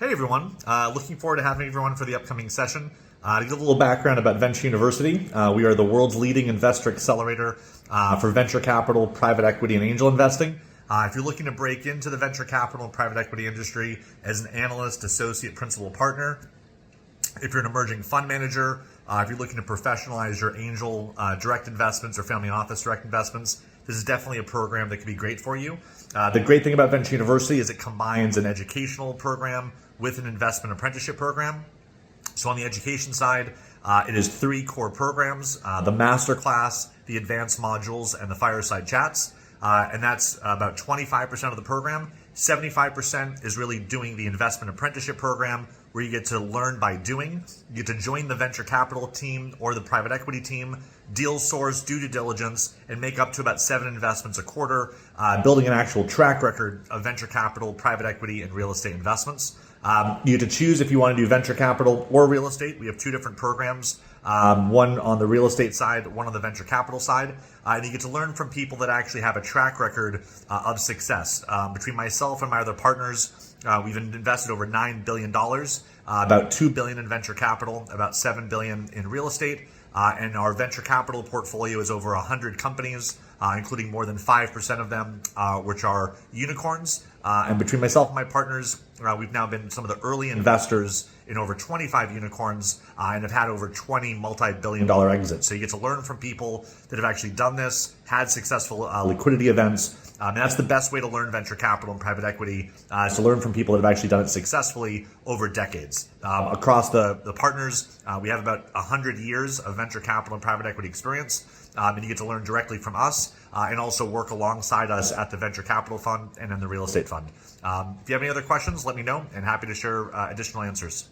Hey everyone, looking forward to having everyone for the upcoming session. To give a little background about Venture University, we are the world's leading investor accelerator for venture capital, private equity, and angel investing. If you're looking to break into the venture capital and private equity industry as an analyst, associate, principal partner, if you're an emerging fund manager, if you're looking to professionalize your angel direct investments or family office direct investments, this is definitely a program that could be great for you. The great thing about Venture University is it combines an educational program with an investment apprenticeship program. So on the education side, it is 3 core programs, the Masterclass, the advanced modules, and the fireside chats. And that's about 25% of the program. 75% is really doing the investment apprenticeship program, where you get to learn by doing. You get to join the venture capital team or the private equity team, deal source, do due diligence, and make up to about 7 investments a quarter, building an actual track record of venture capital, private equity, and real estate investments. You get to choose if you want to do venture capital or real estate. We have 2 different programs, one on the real estate side, one on the venture capital side. And you get to learn from people that actually have a track record of success. Between myself and my other partners, we've invested over $9 billion, about $2 billion in venture capital, about $7 billion in real estate. And our venture capital portfolio is over 100 companies, including more than 5% of them, which are unicorns. And between myself and my partners, we've now been some of the early investors in over 25 unicorns and have had over 20 multi-billion-dollar exits. So you get to learn from people that have actually done this, had successful liquidity events. And that's the best way to learn venture capital and private equity, is to learn from people that have actually done it successfully over decades. Across the partners, we have about 100 years of venture capital and private equity experience. And you get to learn directly from us and also work alongside us at the venture capital fund and in the real estate fund. If you have any other questions, let me know, and happy to share additional answers.